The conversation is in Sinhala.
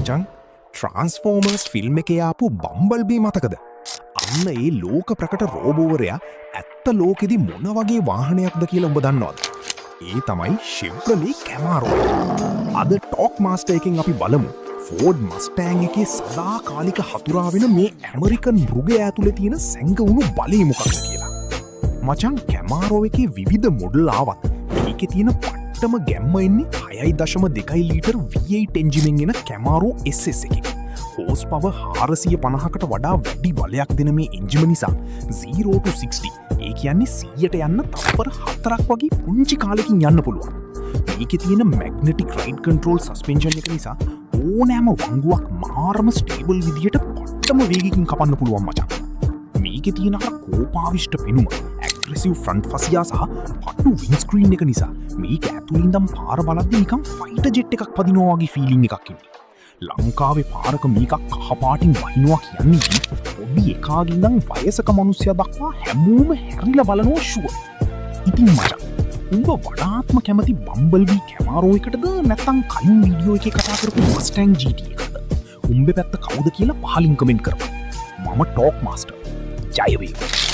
මචං ට්‍රාන්ස්ෆෝමර්ස් ෆිල්ම් එකේ ආපු බම්බල්බී මතකද? අන්න ඒ ලෝක ප්‍රකට රෝබෝවරයා ඇත්ත ලෝකෙදි මොන වගේ වාහනයක්ද කියලා ඔබ දන්නවද? ඒ තමයි Chevrolet Camaro. අද ටොක් මාස්ටර් එකෙන් අපි බලමු ෆෝඩ් මස්ටෑන් එකේ සදාකාලික හතුරා වෙන මේ ඇමරිකන් මෘගය ඇතුලේ තියෙන සැඟවුණු බලය මොකක්ද කියලා. මචං Camaro එකේ විවිධ මොඩල් ආවත් මේකේ තියෙන පට්ටම ගැම්ම එන්නේ 6.2 ලීටර් V8 එන්ජිනෙන් එන Camaro SS එකේ. හෝස් පව 450කට වඩා වැඩි බලයක් දෙන මේ එන්ජිම නිසා 0 to 60 ඒ කියන්නේ 100ට යන්න තප්පර 4ක් වගේ පුංචි කාලෙකින් යන්න පුළුවන්. මේකේ තියෙන මැග්නටික් රයිඩ් කන්ට්‍රෝල් සස්පෙන්ෂන් එක නිසා ඕනෑම වංගුවක් මාරම ස්ටේබල් විදියට පට්ටම වේගකින් කපන්න පුළුවන් මචං. මේකේ තියෙන අර කෝපාවිෂ්ඨ පෙනුම, ඇග්‍රෙසිව් ෆ්‍රන්ට් ෆසියා සහ පටු වින්ස්ක්‍රීන් එක නිසා මේක ඇතුළේ ඉඳන් පාර බලද්දී නිකන් ෆයිටර් ජෙට් එකක් පදිනවා වගේ ෆීලිං එකක් එන්නේ. ලංකාවේ පාරක මේකක් කහපාටින් වහිනවා කියන්නේ පොඩි එකාගේ ඉඳන් වයසක මිනිස්සයා දක්වා හැමෝම හැරිලා බලනවා ෂුවර්. ඉතින් මචං උඹ වඩාත්ම කැමති බම්බල්බී Camaro එකටද නැත්නම් කලින් වීඩියෝ එකේ කතා කරපු Mustang GT එකටද? උඹේ පැත්ත කවුද කියලා පහලින් කමෙන්ට් කරපන්. මම ටොක් මාස්ටර්. ජය වේවා.